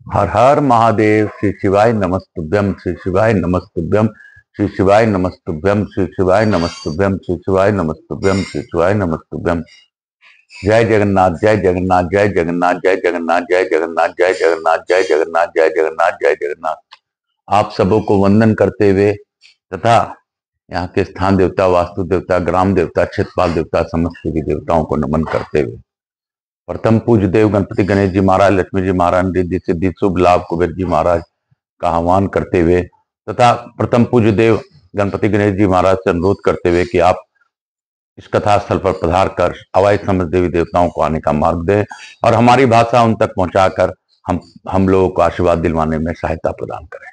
हर हर महादेव। श्री शिवाय नमस्तुभ्यम, श्री शिवाय नमस्तुभ्यम, श्री शिवाय नमस्तुभ्यम, श्री शिवाय नमस्तुभ्यम, श्री शिवाय नमस्तुभ्यम, श्री शिवाय नमस्तुभ्यम। जय जगन्नाथ, जय जगन्नाथ, जय जगन्नाथ, जय जगन्नाथ, जय जगन्नाथ, जय जगन्नाथ, जय जगन्नाथ, जय जगन्नाथ, जय जगन्नाथ। आप सबों को वंदन करते हुए तथा यहाँ के स्थान देवता, वास्तु देवता, ग्राम देवता, क्षेत्रपाल देवता, समस्त देवी देवताओं को नमन करते हुए प्रथम पूज्य देव गणपति गणेश जी महाराज, लक्ष्मी जी महाराज, रिद्धि सिद्धि शुभ लाभ कुबेर जी महाराज का आह्वान करते हुए तथा प्रथम पूज्य देव गणपति गणेश जी महाराज से अनुरोध करते हुए कि आप इस कथा स्थल पर पधार कर अवैध समस्त देवी देवताओं को आने का मार्ग दें और हमारी भाषा उन तक पहुंचाकर हम लोगों को आशीर्वाद दिलवाने में सहायता प्रदान करें।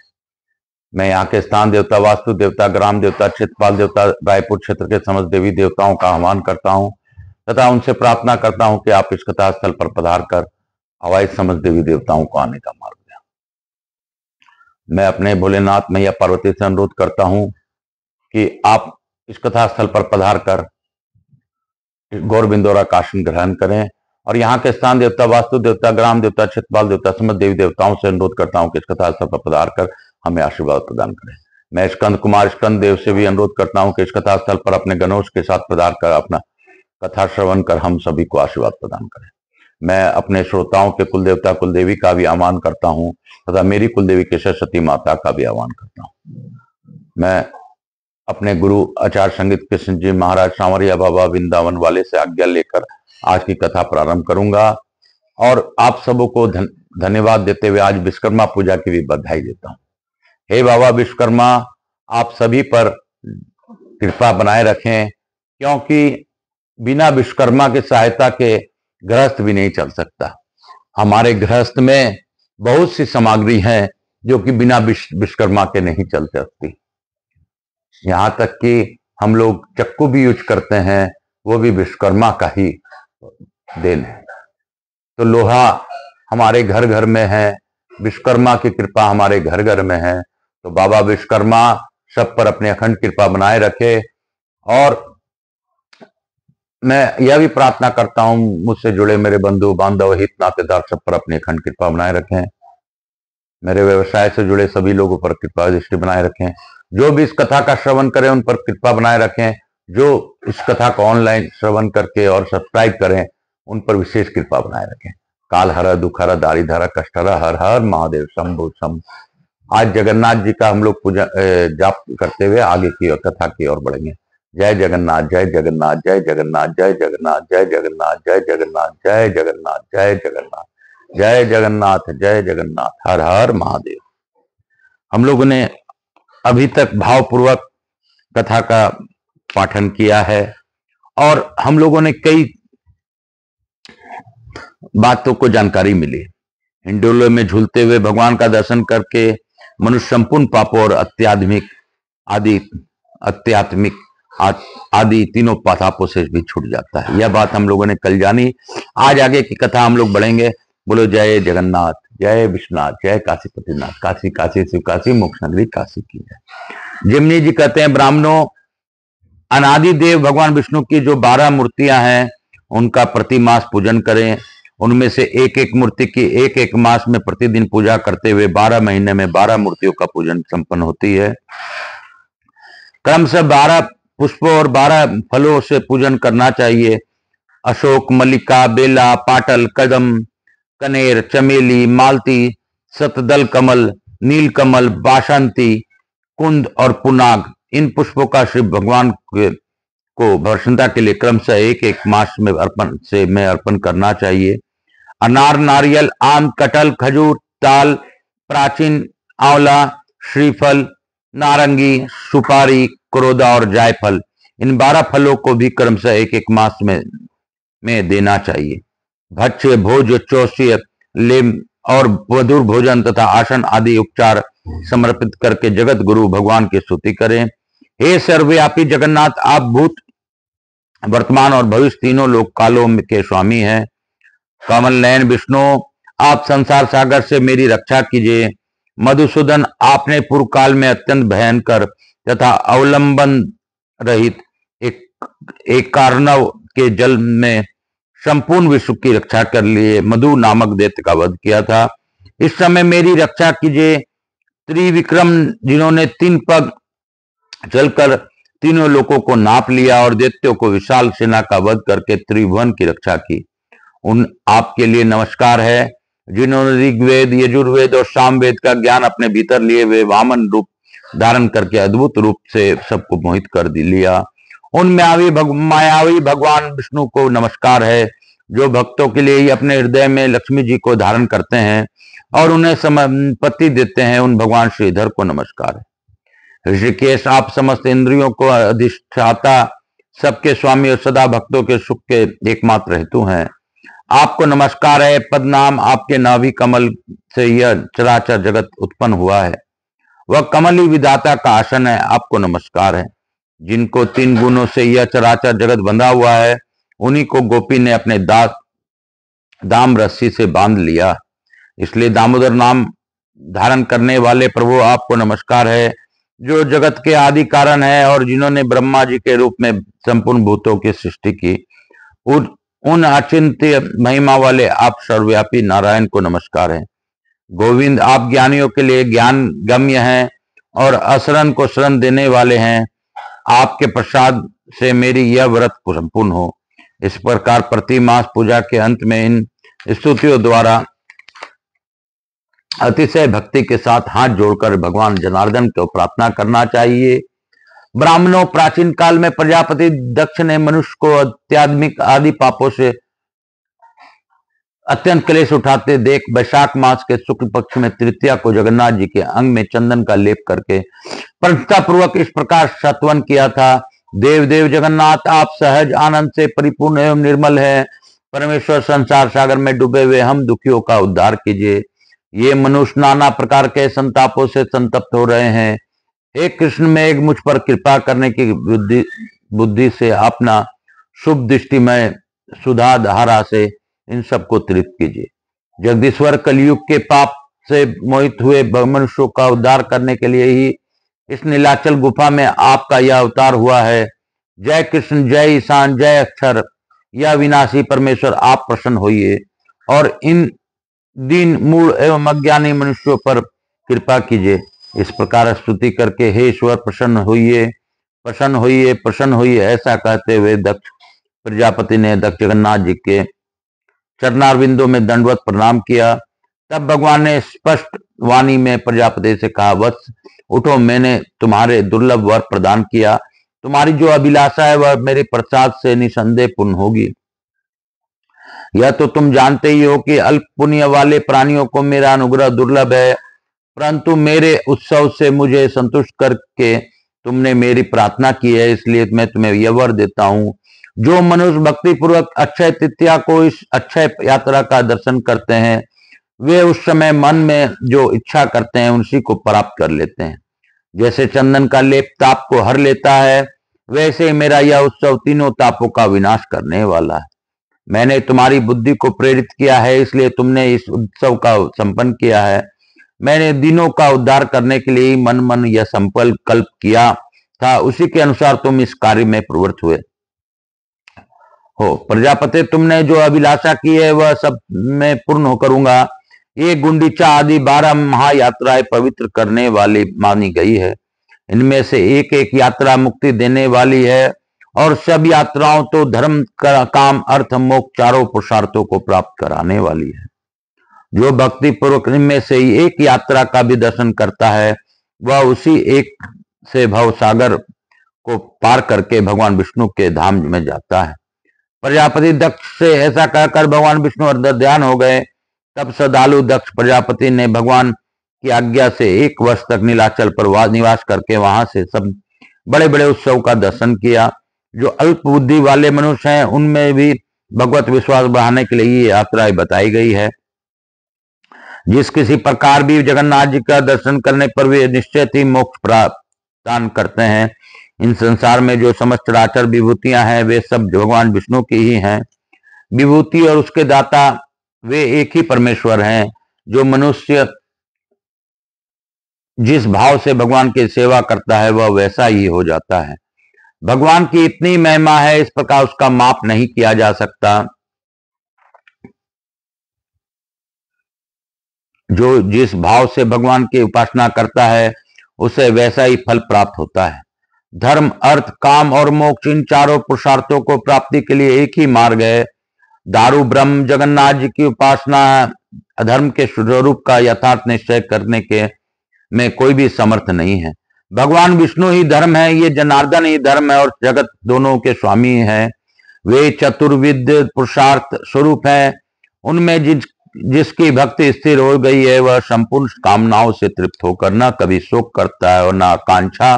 मैं यहाँ के स्थान देवता, वास्तु देवता, ग्राम देवता, क्षेत्रपाल देवता, रायपुर क्षेत्र के समस्त देवी देवताओं का आह्वान करता हूँ तथा उनसे प्रार्थना करता हूं कि आप इस कथा स्थल पर पधार कर अवैध समस्त देवी देवताओं को आने का मार्ग दें। मैं अपने भोलेनाथ मैया पार्वती से अनुरोध करता हूं कि आप इस कथा स्थल पर पधार कर गौर बिंदोरा का आसन ग्रहण करें और यहाँ के स्थान देवता, वास्तु देवता, ग्राम देवता, क्षेत्रपाल देवता, समस्त देवी देवताओं से अनुरोध करता हूं कि इस कथा स्थल पर पधार कर हमें आशीर्वाद प्रदान करें। मैं स्कंद कुमार स्कंद देव से भी अनुरोध करता हूं कि इस कथा स्थल पर अपने गणोश के साथ पधार कर अपना कथा श्रवण कर हम सभी को आशीर्वाद प्रदान करें। मैं अपने श्रोताओं के कुल देवता कुलदेवी का भी आह्वान करता हूं तथा मेरी कुलदेवी के सरस्वती माता का भी आह्वान करता हूं। मैं अपने गुरु आचार्य संगीत कृष्ण जी महाराज सांवरिया बाबा वृंदावन वाले से आज्ञा लेकर आज की कथा प्रारंभ करूंगा और आप सबों को धन्यवाद देते हुए आज विश्वकर्मा पूजा की भी बधाई देता हूं। हे बाबा विश्वकर्मा, आप सभी पर कृपा बनाए रखें, क्योंकि बिना विश्वकर्मा के सहायता के गृहस्थ भी नहीं चल सकता। हमारे गृहस्थ में बहुत सी सामग्री है जो कि बिना विश्वकर्मा के नहीं चल सकती। यहां तक कि हम लोग चक्कू भी यूज करते हैं, वो भी विश्वकर्मा का ही देन है। तो लोहा हमारे घर घर में है, विश्वकर्मा की कृपा हमारे घर घर में है। तो बाबा विश्वकर्मा सब पर अपनी अखंड कृपा बनाए रखे और मैं यह भी प्रार्थना करता हूं मुझसे जुड़े मेरे बंधु बांधव हित नातेदार सब पर अपनी अखंड कृपा बनाए रखें। मेरे व्यवसाय से जुड़े सभी लोगों पर कृपा दृष्टि बनाए रखें। जो भी इस कथा का श्रवण करें उन पर कृपा बनाए रखें। जो इस कथा को ऑनलाइन श्रवण करके और सब्सक्राइब करें उन पर विशेष कृपा बनाए रखें। काल हर दुख हर दारिद हर कष्ट हर, हर हर महादेव शंभु शंभु। आज जगन्नाथ जी का हम लोग पूजा जाप करते हुए आगे की ओर कथा की ओर बढ़ेंगे। जय जगन्नाथ, जय जगन्नाथ, जय जगन्नाथ, जय जगन्नाथ, जय जगन्नाथ, जय जगन्नाथ, जय जगन्नाथ, जय जगन्नाथ, जय जगन्नाथ, जय जगन्नाथ, हर हर महादेव। हम लोगों ने अभी तक भावपूर्वक कथा का पाठन किया है और हम लोगों ने कई बातों को जानकारी मिली। हिंडोले में झूलते हुए भगवान का दर्शन करके मनुष्य संपूर्ण पापों और अत्यात्मिक आदि तीनों पापों से भी छूट जाता है। यह बात हम लोगों ने कल जानी। आज आगे की कथा हम लोग बढ़ेंगे। बोलो जय जगन्नाथ, जय विश्वनाथ, जय काशीपतिनाथ, काशी काशी शिव काशी मोक्ष नगरी काशी की जय। जिमनी जी कहते हैं, ब्राह्मणों, अनादि देव भगवान विष्णु की जो 12 मूर्तियां हैं उनका प्रति मास पूजन करें। उनमें से एक एक मूर्ति की एक एक मास में प्रतिदिन पूजा करते हुए 12 महीने में 12 मूर्तियों का पूजन संपन्न होती है। क्रम से 12 पुष्पों और 12 फलों से पूजन करना चाहिए। अशोक, मल्लिका, बेला, पाटल, कदम, कनेर, चमेली, मालती, सतदल कमल, नील कमल, बासंती, कुंद और पुनाग, इन पुष्पों का श्री भगवान को प्रसन्नता के लिए क्रमशः एक एक मास में अर्पण करना चाहिए। अनार, नारियल, आम, कटहल, खजूर, ताल, प्राचीन, आंवला, श्रीफल, नारंगी, सुपारी, करोदा और जायफल, इन 12 फलों को भी क्रमशः एक एक मास में देना चाहिए। भक्ष्य, भोज, चौष्य, लेम और मधुर भोजन तथा आसन आदि उपचार समर्पित करके जगत गुरु भगवान की स्तुति करें। हे सर्वव्यापी जगन्नाथ, आप भूत, वर्तमान और भविष्य तीनों लोक कालों के स्वामी हैं। कमल नयन विष्णु, आप संसार सागर से मेरी रक्षा कीजिए। मधुसूदन, आपने पूर्व काल में अत्यंत भयंकर तथा अवलंबन रहित एक कार्णव के जल में संपूर्ण विश्व की रक्षा कर लिए मधु नामक दैत्य का वध किया था। इस समय मेरी रक्षा कीजिए। त्रिविक्रम जिन्होंने 3 पग चलकर तीनों लोकों को नाप लिया और दैत्यों को विशाल सेना का वध करके त्रिभुवन की रक्षा की, उन आपके लिए नमस्कार है। जिन्होंने ऋग्वेद, यजुर्वेद और सामवेद का ज्ञान अपने भीतर लिए, वे वामन रूप धारण करके अद्भुत रूप से सबको मोहित कर लिया, उन मायावी भगवान विष्णु को नमस्कार है, जो भक्तों के लिए ही अपने हृदय में लक्ष्मी जी को धारण करते हैं और उन्हें संपत्ति देते हैं, उन भगवान श्रीधर को नमस्कार है। ऋषिकेश, आप समस्त इंद्रियों को अधिष्ठाता, सबके स्वामी और सदा भक्तों के सुख के एकमात्र हेतु हैं, आपको नमस्कार है। पद्मनाम, आपके नाभि कमल से यह चराचर जगत उत्पन्न हुआ है, वह कमल ही विधाता का आसन है, आपको नमस्कार है। जिनको 3 गुणों से यह चराचर जगत बंधा हुआ है, उन्हीं को गोपी ने अपने दाम रस्सी से बांध लिया, इसलिए दामोदर नाम धारण करने वाले प्रभु आपको नमस्कार है, जो जगत के आदि कारण है और जिन्होंने ब्रह्मा जी के रूप में संपूर्ण भूतों की सृष्टि की, उन अचिंत्य महिमा वाले आप सर्वव्यापी नारायण को नमस्कार है। गोविंद, आप ज्ञानियों के लिए ज्ञान गम्य हैं और असरण को शरण देने वाले हैं, आपके प्रसाद से मेरी यह व्रत संपूर्ण हो। इस प्रकार प्रति मास पूजा के अंत में इन स्तुतियों द्वारा अतिशय भक्ति के साथ हाथ जोड़कर भगवान जनार्दन को प्रार्थना करना चाहिए। ब्राह्मणों, प्राचीन काल में प्रजापति दक्ष ने मनुष्य को अत्यात्मिक आदि पापों से अत्यंत क्लेश उठाते देख वैशाख मास के शुक्ल पक्ष में तृतीया को जगन्नाथ जी के अंग में चंदन का लेप करके प्रसन्नता पूर्वक इस प्रकार सत्वन किया था, देव देव जगन्नाथ, आप सहज आनंद से परिपूर्ण एवं निर्मल है। परमेश्वर, संसार सागर में डूबे हुए हम दुखियों का उद्धार कीजिए। ये मनुष्य नाना प्रकार के संतापों से संतप्त हो रहे हैं, हे कृष्ण, में एक मुझ पर कृपा करने की बुद्धि से अपना शुभ दृष्टिमय सुधा धारा से इन सबको तृप्त कीजिए। जगदीश्वर, कलयुग के पाप से मोहित हुए मनुष्यों का उद्धार करने के लिए ही इस नीलाचल गुफा में आपका यह अवतार हुआ है। जय कृष्ण, जय ईशान, जय अक्षर, यह विनाशी परमेश्वर, आप प्रसन्न होइए और इन दीन मूढ़ एवं अज्ञानी मनुष्यों पर कृपा कीजिए। इस प्रकार स्तुति करके, हे ईश्वर, प्रसन्न होइए, प्रसन्न होइए, प्रसन्न होइए, ऐसा कहते हुए दक्ष प्रजापति ने दक्ष जगन्नाथ जी के चरणारविंदों में दंडवत प्रणाम किया। तब भगवान ने स्पष्ट वाणी में प्रजापति से कहा, वत्स उठो, मैंने तुम्हारे दुर्लभ वर प्रदान किया, तुम्हारी जो अभिलाषा है वह मेरे प्रसाद से निसंदेह पूर्ण होगी। यह तो तुम जानते ही हो कि अल्प पुण्य वाले प्राणियों को मेरा अनुग्रह दुर्लभ है, परंतु मेरे उत्सव से मुझे संतुष्ट करके तुमने मेरी प्रार्थना की है, इसलिए मैं तुम्हें यह वर देता हूँ। जो मनुष्य भक्ति पूर्वक अक्षय तृतीया को इस अक्षय यात्रा का दर्शन करते हैं, वे उस समय मन में जो इच्छा करते हैं उसी को प्राप्त कर लेते हैं। जैसे चंदन का लेप ताप को हर लेता है, वैसे मेरा यह उत्सव तीनों तापों का विनाश करने वाला है। मैंने तुम्हारी बुद्धि को प्रेरित किया है, इसलिए तुमने इस उत्सव का संपन्न किया है। मैंने दिनों का उद्धार करने के लिए मन यह संकल्प किया था, उसी के अनुसार तुम इस कार्य में प्रवृत्त हुए हो। प्रजापति, तुमने जो अभिलाषा की है वह सब मैं पूर्ण करूंगा। ये गुंडीचा आदि 12 महायात्राएं पवित्र करने वाली मानी गई है। इनमें से एक एक यात्रा मुक्ति देने वाली है और सब यात्राओं तो धर्म, काम, अर्थ, मोक्ष चारों पुरुषार्थों को प्राप्त कराने वाली है। जो भक्ति पूर्वक इनमें से ही एक यात्रा का भी दर्शन करता है, वह उसी एक से भव सागर को पार करके भगवान विष्णु के धाम में जाता है। प्रजापति दक्ष से ऐसा कहकर भगवान विष्णु अंतर्ध्यान हो गए। तब श्रद्धालु दक्ष प्रजापति ने भगवान की आज्ञा से 1 वर्ष तक नीलाचल पर निवास करके वहां से सब बड़े बड़े उत्सव का दर्शन किया। जो अल्प बुद्धि वाले मनुष्य हैं, उनमें भी भगवत विश्वास बढ़ाने के लिए ये यात्राएं बताई गई है। जिस किसी प्रकार भी जगन्नाथ जी का दर्शन करने पर वे निश्चित ही मोक्ष प्रदान करते हैं। इन संसार में जो समस्त चराचर विभूतियां हैं, वे सब भगवान विष्णु की ही हैं। विभूति और उसके दाता वे एक ही परमेश्वर हैं। जो मनुष्य जिस भाव से भगवान की सेवा करता है, वह वैसा ही हो जाता है। भगवान की इतनी महिमा है, इस प्रकार उसका माप नहीं किया जा सकता। जो जिस भाव से भगवान की उपासना करता है उसे वैसा ही फल प्राप्त होता है। धर्म, अर्थ, काम और मोक्ष, इन चारों पुरुषार्थों को प्राप्ति के लिए एक ही मार्ग है। दारू ब्रह्म जगन्नाथ जी की उपासना अधर्म के स्वरूप का यथार्थ निश्चय करने के में कोई भी समर्थ नहीं है। भगवान विष्णु ही धर्म है, ये जनार्दन ही धर्म है और जगत दोनों के स्वामी है। वे चतुर्विद पुरुषार्थ स्वरूप है। उनमें जिसकी भक्ति स्थिर हो गई है वह संपूर्ण कामनाओं से तृप्त होकर न कभी शोक करता है और न आकांक्षा।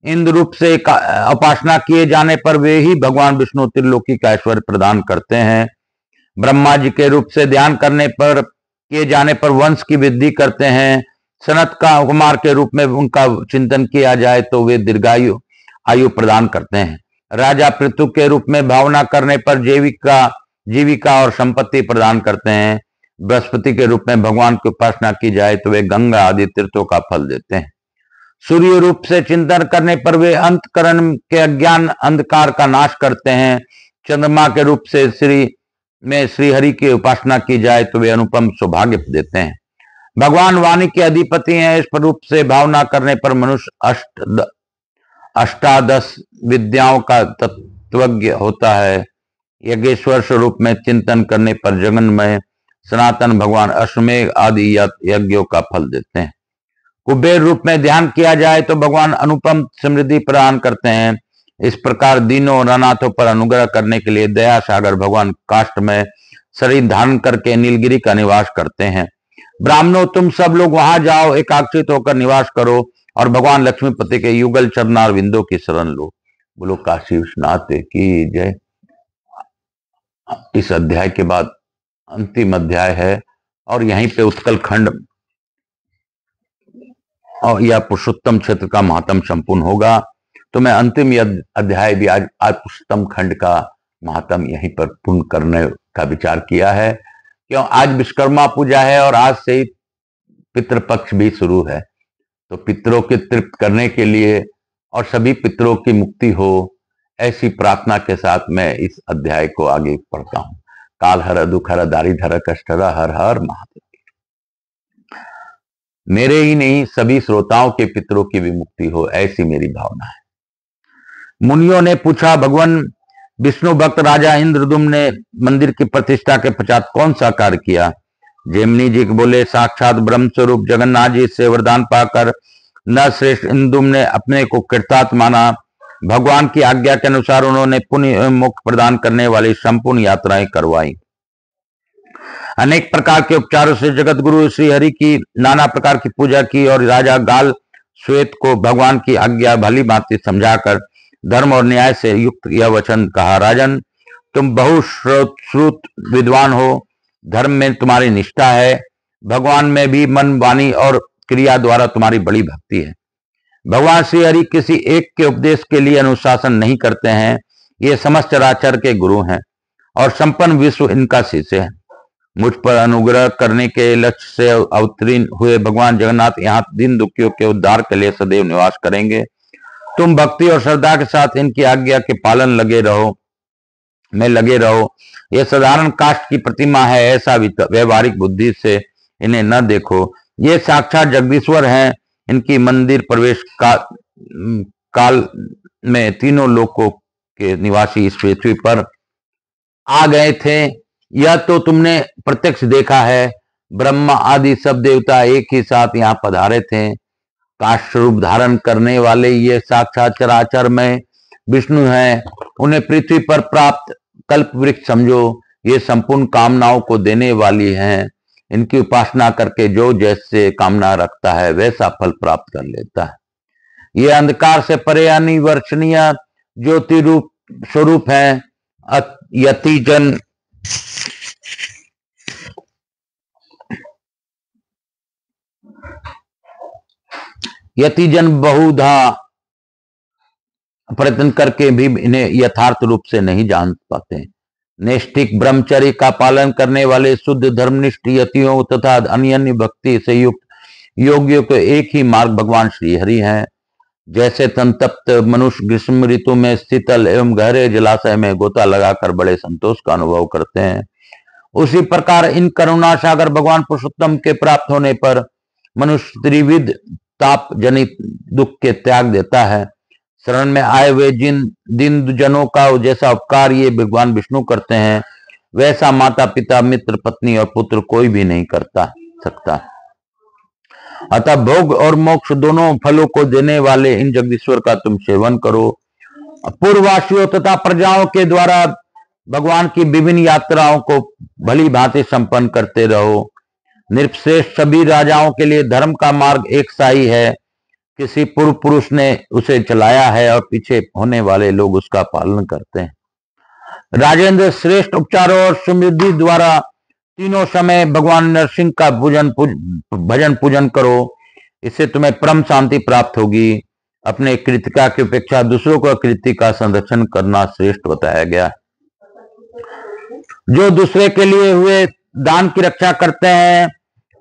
इंद्र रूप से उपासना किए जाने पर वे ही भगवान विष्णु त्रिलोकी का ऐश्वर्य प्रदान करते हैं। ब्रह्मा जी के रूप से ध्यान करने पर किए जाने पर वंश की वृद्धि करते हैं। सनत का कुमार के रूप में उनका चिंतन किया जाए तो वे दीर्घायु आयु प्रदान करते हैं। राजा पृथु के रूप में भावना करने पर जीविका और संपत्ति प्रदान करते हैं। बृहस्पति के रूप में भगवान की उपासना की जाए तो वे गंगा आदि तीर्थों का फल देते हैं। सूर्य रूप से चिंतन करने पर वे अंतकरण के अज्ञान अंधकार का नाश करते हैं। चंद्रमा के रूप से श्रीहरि की उपासना की जाए तो वे अनुपम सौभाग्य देते हैं। भगवान वाणी के अधिपति हैं। इस रूप से भावना करने पर मनुष्य अष्टादश विद्याओं का तत्वज्ञ होता है। यज्ञेश्वर स्वरूप में चिंतन करने पर जगन्मय सनातन भगवान अश्वमेध आदि यज्ञों का फल देते हैं। कुबेर रूप में ध्यान किया जाए तो भगवान अनुपम समृद्धि प्रदान करते हैं। इस प्रकार दीनों और अनाथों पर अनुग्रह करने के लिए दया सागर भगवान काष्ठ में शरीर धारण करके नीलगिरी का निवास करते हैं। ब्राह्मणों, तुम सब लोग वहां जाओ, एकाग्रचित होकर निवास करो और भगवान लक्ष्मीपति के युगल चरणार विंदों की शरण लो। बोलो काशी विश्वनाथ की जय। इस अध्याय के बाद अंतिम अध्याय है और यहीं पे उत्कल खंड और यह पुरुषोत्तम क्षेत्र का महात्म संपूर्ण होगा। तो मैं अंतिम अध्याय भी आज पुरुषोत्तम खंड का महात्म यहीं पर पूर्ण करने का विचार किया है। क्यों, आज विश्वकर्मा पूजा है और आज से ही पितृपक्ष भी शुरू है। तो पितरों के तृप्त करने के लिए और सभी पितरों की मुक्ति हो, ऐसी प्रार्थना के साथ मैं इस अध्याय को आगे पढ़ता हूं। काल हर दुख हर दारी धर कष्ट हर हर महादेव। मेरे ही नहीं सभी श्रोताओं के पितरों की भी मुक्ति हो, ऐसी मेरी भावना है। मुनियों ने पूछा, भगवान विष्णु भक्त राजा इंद्रदुम्न ने मंदिर की प्रतिष्ठा के पश्चात कौन सा कार्य किया? जैमिनी जी बोले, साक्षात ब्रह्म स्वरूप जगन्नाथ जी से वरदान पाकर न श्रेष्ठ इंद्रदुम्न ने अपने को कृतार्थ माना। भगवान की आज्ञा के अनुसार उन्होंने पुण्य मोक्ष प्रदान करने वाली संपूर्ण यात्राएं करवाई। अनेक प्रकार के उपचारों से जगत गुरु श्री हरि की नाना प्रकार की पूजा की और राजा गाल श्वेत को भगवान की आज्ञा भली भांति समझाकर धर्म और न्याय से युक्त यह वचन कहा, राजन, तुम बहुश्रुत विद्वान हो, धर्म में तुम्हारी निष्ठा है, भगवान में भी मन वाणी और क्रिया द्वारा तुम्हारी बड़ी भक्ति है। भगवान श्री हरि किसी एक के उपदेश के लिए अनुशासन नहीं करते हैं। ये समस्त चराचर के गुरु हैं और संपन्न विश्व इनका शिष्य है। मुझ पर अनुग्रह करने के लक्ष्य से अवतीर्ण हुए भगवान जगन्नाथ यहाँ दीन दुखियों के उद्धार के लिए सदैव निवास करेंगे। तुम भक्ति और श्रद्धा के साथ इनकी आज्ञा के पालन लगे रहो। यह साधारण काष्ठ की प्रतिमा है, ऐसा व्यवहारिक बुद्धि से इन्हें न देखो। ये साक्षात जगदीश्वर हैं। इनकी मंदिर प्रवेश काल में तीनों लोकों के निवासी इस पृथ्वी पर आ गए थे। यह तो तुमने प्रत्यक्ष देखा है। ब्रह्मा आदि सब देवता एक ही साथ यहाँ पधारे थे। काष्ठ रूप धारण करने वाले ये साक्षात चराचर में विष्णु हैं। उन्हें पृथ्वी पर प्राप्त कल्प वृक्ष समझो। ये संपूर्ण कामनाओं को देने वाली हैं। इनकी उपासना करके जो जैसे कामना रखता है वैसा फल प्राप्त कर लेता है। ये अंधकार से परे अनिवर्चनीय ज्योति रूप स्वरूप है। यतिजन बहुधा प्रयत्न करके भी इन्हें यथार्थ रूप से नहीं जान पाते। नैष्ठिक ब्रह्मचर्य का पालन करने वाले शुद्ध धर्मनिष्ठ यतियों तथा अन्य भक्ति से युक्त योगियों के एक ही मार्ग भगवान श्री हरि हैं। जैसे संतप्त मनुष्य ग्रीष्म ऋतु में शीतल एवं गहरे जलाशय में गोता लगाकर बड़े संतोष का अनुभव करते हैं, उसी प्रकार इन करुणा सागर भगवान पुरुषोत्तम के प्राप्त होने पर मनुष्य त्रिविध ताप जनित दुख के त्याग देता है। शरण में आए हुए जिन दीन जनों का जैसा उपकार ये भगवान विष्णु करते हैं, वैसा माता पिता मित्र पत्नी और पुत्र कोई भी नहीं करता सकता। अतः भोग और मोक्ष दोनों फलों को देने वाले इन जगदीश्वर का तुम सेवन करो। पूर्ववासियों तथा प्रजाओं के द्वारा भगवान की विभिन्न यात्राओं को भली भांति संपन्न करते रहो। निर्श्रेष्ठ सभी राजाओं के लिए धर्म का मार्ग एक सा ही है। किसी पूर्व पुरुष ने उसे चलाया है और पीछे होने वाले लोग उसका पालन करते हैं। राजेंद्र, श्रेष्ठ उपचारों और समृद्धि द्वारा तीनों समय भगवान नरसिंह का भजन पूजन करो। इससे तुम्हें परम शांति प्राप्त होगी। अपने कृतिका की अपेक्षा दूसरों को कृति का संरक्षण करना श्रेष्ठ बताया गया। जो दूसरे के लिए हुए दान की रक्षा करते हैं,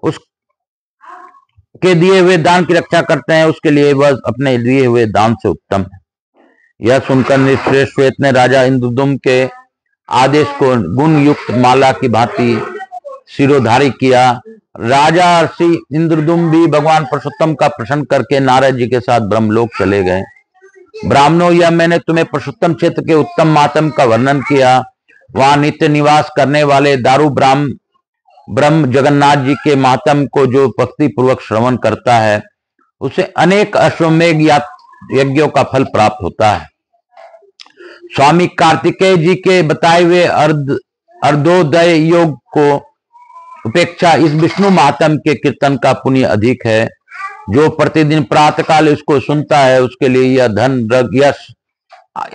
उसके दिए हुए दान की रक्षा करते हैं, उसके लिए वह अपने दिए हुए दान से उत्तम है। यह सुनकर निर्श्रेष्ठ श्वेत ने राजा इंद्रदुम्न के आदेश को गुण युक्त माला की भांति शिरोधारी किया। राजा ऋषि इंद्रदुम्न भी भगवान पुरुषोत्तम का प्रसन्न करके नारद जी के साथ ब्रह्मलोक चले गए। ब्राह्मणों, यह मैंने तुम्हें पुरुषोत्तम क्षेत्र के उत्तम मातम का वर्णन किया। वहां नित्य निवास करने वाले दारू ब्रह्म जगन्नाथ जी के मातम को जो भक्ति पूर्वक श्रवण करता है, उसे अनेक अश्वमेघ यज्ञों का फल प्राप्त होता है। स्वामी कार्तिकेय जी के बताए हुए अर्धोदय योग को उपेक्षा इस विष्णु महात्म के कीर्तन का पुण्य अधिक है। जो प्रतिदिन प्रातःकाल इसको सुनता है, उसके लिए यह धन, यश,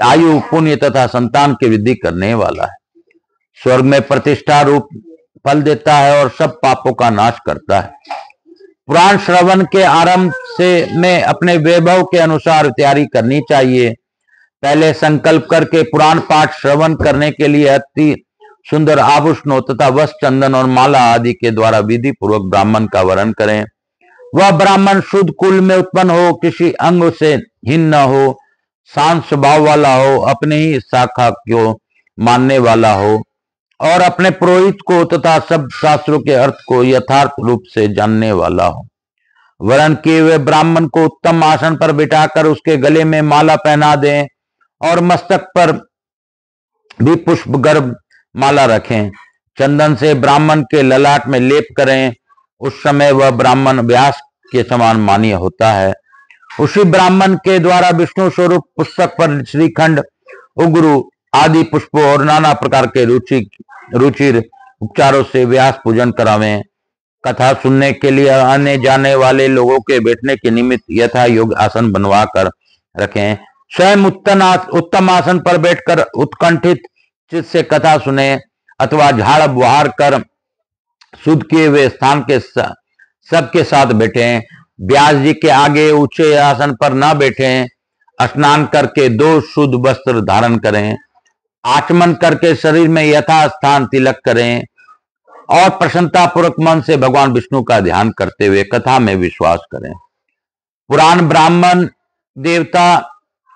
आयु, पुण्य तथा संतान की वृद्धि करने वाला है। स्वर्ग में प्रतिष्ठा रूप फल देता है और सब पापों का नाश करता है। पुराण श्रवण के आरंभ से में अपने वैभव के अनुसार तैयारी करनी चाहिए। पहले संकल्प करके पुराण पाठ श्रवण करने के लिए अति सुंदर आभूषणों तथा वस्त्र, चंदन और माला आदि के द्वारा विधि पूर्वक ब्राह्मण का वरण करें। वह ब्राह्मण शुद्ध कुल में उत्पन्न हो, किसी अंग से हीन न हो, शांत स्वभाव वाला हो, अपने ही शाखा को मानने वाला हो और अपने पुरोहित को तथा सब शास्त्रों के अर्थ को यथार्थ रूप से जानने वाला हो। वरण किए हुए ब्राह्मण को उत्तम आसन पर बिठाकर उसके गले में माला पहना दें और मस्तक पर भी पुष्प गर्भ माला रखें। चंदन से ब्राह्मण के ललाट में लेप करें। उस समय वह ब्राह्मण व्यास के समान मान्य होता है। उसी ब्राह्मण के द्वारा विष्णु स्वरूप पुस्तक पर श्रीखंड, उग्र आदि पुष्पों और नाना प्रकार के रुचिर उपचारों से व्यास पूजन करावें। कथा सुनने के लिए आने जाने वाले लोगों के बैठने के निमित्त यथा योग्य आसन बनवा कर रखें। स्वयं उत्तम आसन पर बैठकर उत्कंठित चित्त से कथा सुने अथवा झाड़ बुहार कर शुद्ध किए हुए स्थान के सबके साथ बैठें। व्यास जी के आगे ऊंचे आसन पर न बैठें। स्नान करके 2 शुद्ध वस्त्र धारण करें। आचमन करके शरीर में यथास्थान तिलक करें और प्रसन्नता पूर्वक मन से भगवान विष्णु का ध्यान करते हुए कथा में विश्वास करें। पुराण, ब्राह्मण, देवता,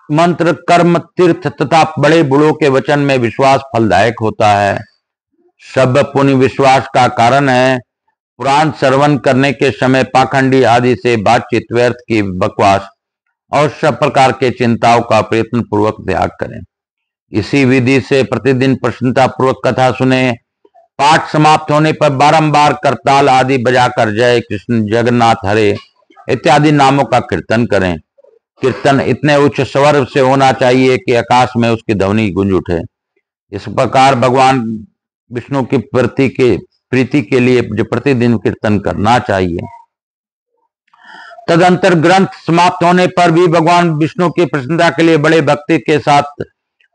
मंत्र, कर्म, तीर्थ तथा बड़े बूढ़ों के वचन में विश्वास फलदायक होता है। सब पुण्य विश्वास का कारण है। पुराण श्रवण करने के समय पाखंडी आदि से बातचीत, व्यर्थ की बकवास और सब प्रकार के चिंताओं का प्रयत्न पूर्वक त्याग करें। इसी विधि से प्रतिदिन प्रसन्नता पूर्वक कथा सुने। पाठ समाप्त होने पर बारंबार करताल आदि बजाकर जय कृष्ण, जगन्नाथ, हरे इत्यादि नामों का कीर्तन करें। कीर्तन इतने उच्च स्वर से होना चाहिए कि आकाश में उसकी ध्वनि गूंज उठे। इस प्रकार भगवान विष्णु की प्रीति के लिए जो प्रतिदिन कीर्तन करना चाहिए। तदंतर ग्रंथ समाप्त होने पर भी भगवान विष्णु की प्रसन्नता के लिए बड़े भक्ति के साथ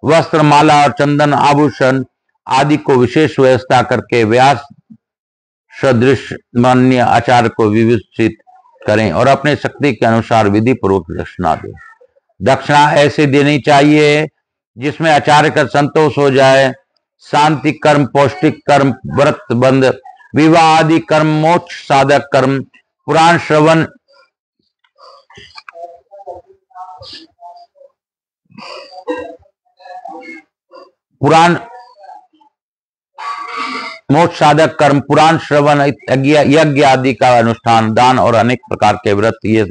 वस्त्र, माला और चंदन आभूषण आदि को विशेष व्यवस्था करके व्यास सदृश मान्य आचार्य को विभूषित करें और अपने शक्ति के अनुसार विधि पूर्वक दक्षिणा दें। दक्षिणा ऐसे देनी चाहिए जिसमें आचार्य का संतोष हो जाए। शांति कर्म, पौष्टिक कर्म, व्रत बंध, विवाह आदि कर्म, मोक्ष साधक कर्म, पुराण श्रवण मोक्ष साधक कर्म, पुराण श्रवण, यज्ञ आदि का अनुष्ठान, दान और अनेक प्रकार के व्रत ये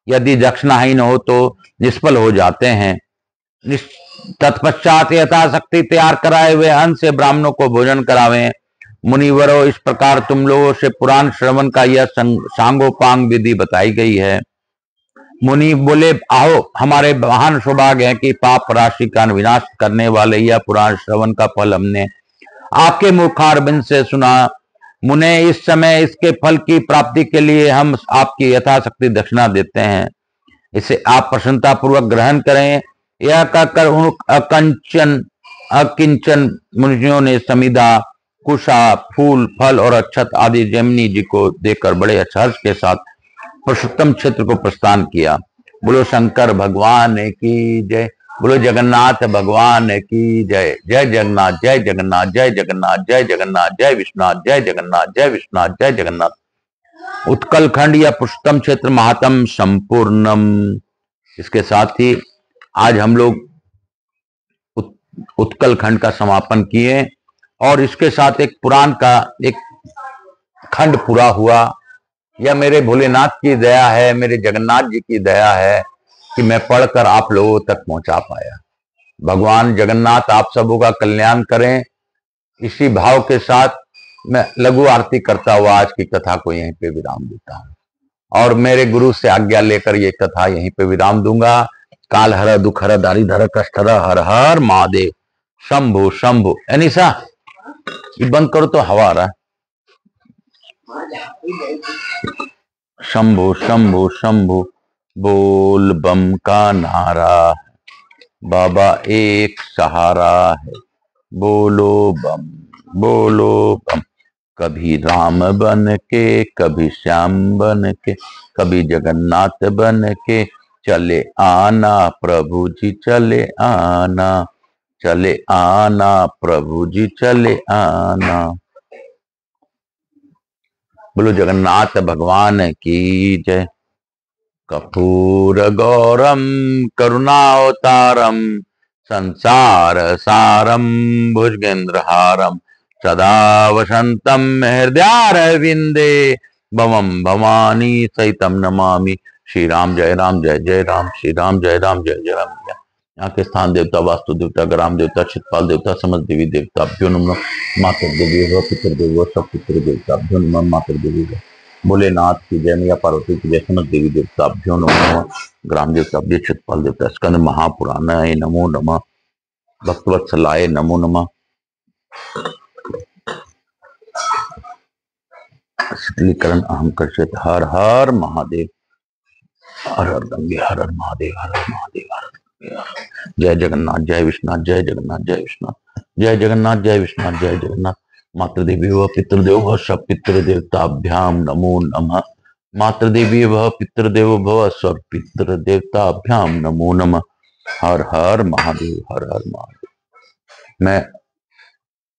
यदि दक्षिणाहीन हो तो निष्फल हो जाते हैं। तत्पश्चात यथाशक्ति तैयार कराए हुए अन्न से ब्राह्मणों को भोजन करावें। मुनिवरों, इस प्रकार तुम लोगों से पुराण श्रवण का यह सांगोपांग विधि बताई गई है। मुनि बोले, आओ, हमारे महान सौभाग्य है कि पाप राशि का विनाश करने वाले यह पुराण श्रवण का फल हमने आपके मुखारबिंद से सुना। मुने, इस समय इसके फल की प्राप्ति के लिए हम आपकी यथाशक्ति दक्षिणा देते हैं, इसे आप प्रसन्नता पूर्वक ग्रहण करें। यह कहकर उन अकिंचन मुनियों ने समिधा, कुशा, फूल, फल और अक्षत आदि जैमिनी जी को देकर बड़े हर्ष के साथ पुरुषोत्तम क्षेत्र को प्रस्थान किया। बोलो शंकर भगवान की जय, बोलो जगन्नाथ भगवान की जय। जय जगन्नाथ, जय जगन्नाथ, जय जगन्नाथ, जय जगन्नाथ, जय विश्वनाथ, जय जगन्नाथ, जय विश्वनाथ, जय जगन्नाथ। उत्कल खंड या पुरुषोत्तम क्षेत्र महात्म संपूर्णम। इसके साथ ही आज हम लोग उत्कल खंड का समापन किए और इसके साथ एक पुराण का एक खंड पूरा हुआ। यह मेरे भोलेनाथ की दया है, मेरे जगन्नाथ जी की दया है कि मैं पढ़कर आप लोगों तक पहुंचा पाया। भगवान जगन्नाथ आप सबों का कल्याण करें। इसी भाव के साथ मैं लघु आरती करता हुआ आज की कथा को यहीं पे विराम देता हूं और मेरे गुरु से आज्ञा लेकर ये कथा यहीं पे विराम दूंगा। काल हर, दुख हर, दारी धर, कष्ट हर, हर हर महादेव, शंभु शंभु। अनिशा, ये बंद करो तो हवा आ रहा है। शंभु शंभु शंभु, बोल बम का नारा है, बाबा एक सहारा है। बोलो बम, बोलो बम। कभी राम बन के, कभी श्याम बन के, कभी जगन्नाथ बन के चले आना प्रभु जी, चले आना, चले आना प्रभु जी, चले आना। बोलो जगन्नाथ भगवान की जय। कपूर गौरम करुणावतारम संसार सारम भुजगेंद्रहारम सदा वसंतम हृदयारविंदे भवम भवानी सहितम नमामि। श्री राम जय राम, जय जय राम, श्री राम जय राम, जय जय राम। यहाँ के स्थान देवता, वास्तु देवता, ग्राम देवता, चितपाल देवता, समस्त देवी देवता अभ्यो नमः। मातृ देवी व पितृ देवी व सब पितृ देवता अभ्यो नमः। मातृ देवी भोलेनाथ की जय, मैया पार्वती की जय, समस्त देवी देवता अभ्यो नमः। ग्राम देवता अभ्य, चितपाल देवता, स्कंद महापुराणाय नमो नमः। भक्तवत्सलाय नमो नमः। शीतलीकरण अहम कर्षित। हर हर महादेव, हर हर गंगे, हर हर महादेव, हर हर महादेव, हर हर। जय जगन्नाथ, जय विश्वनाथ, जय जगन्नाथ, जय विश्वनाथ, जय जगन्नाथ, जय विश्वनाथ, जय जगन्नाथ। मातृदेवी व पितृदेव व सब पितृदेवताभ्याम नमो नमः। मातृदेवी व पितृदेव भव सब पितृदेवताभ्याम नमो नमः। हर हर महादेव, हर हर महादेव। मैं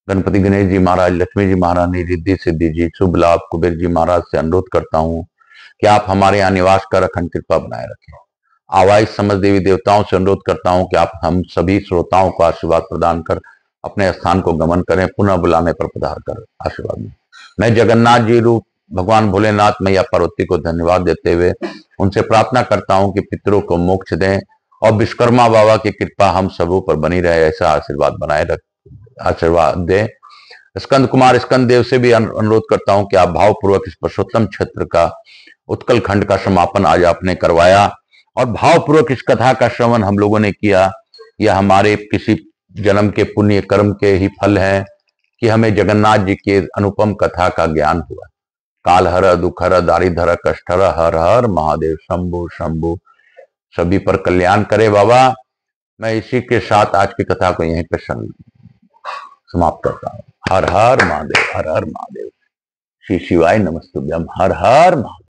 गणपति गणेश जी महाराज, लक्ष्मी जी महारानी, रिद्धि सिद्धि जी, शुभ लाभ, कुबेर जी महाराज से अनुरोध करता हूँ कि आप हमारे यहाँ निवास कर अखंड कृपा बनाए रखें। आवाज समस्त देवी देवताओं से अनुरोध करता हूँ कि आप हम सभी श्रोताओं को आशीर्वाद प्रदान कर अपने स्थान को गमन करें, पुनः बुलाने पर पधार कर आशीर्वाद दें। मैं जगन्नाथ जी रूप भगवान भोलेनाथ मैया पार्वती को धन्यवाद देते हुए उनसे प्रार्थना करता हूँ कि पितरों को मोक्ष दें और विश्वकर्मा बाबा की कृपा हम सबों पर बनी रहे, ऐसा आशीर्वाद बनाए रख आशीर्वाद दें। स्कंद कुमार स्कंद देव से भी अनुरोध करता हूं कि आप भावपूर्वक इस पुरुषोत्तम क्षेत्र का उत्कल खंड का समापन आज आपने करवाया और भावपूर्वक इस कथा का श्रवण हम लोगों ने किया। यह हमारे किसी जन्म के पुण्य कर्म के ही फल है कि हमें जगन्नाथ जी के अनुपम कथा का ज्ञान हुआ। काल हर, दुख हर, दारी धर, कष्ट हर, हर हर महादेव, शंभु शंभु। सभी पर कल्याण करे बाबा। मैं इसी के साथ आज की कथा को यहीं पर समाप्त करता हूँ। हर हर महादेव, हर हर महादेव। श्री शिवाय नमस्तुभ्यम। हर हर महादेव।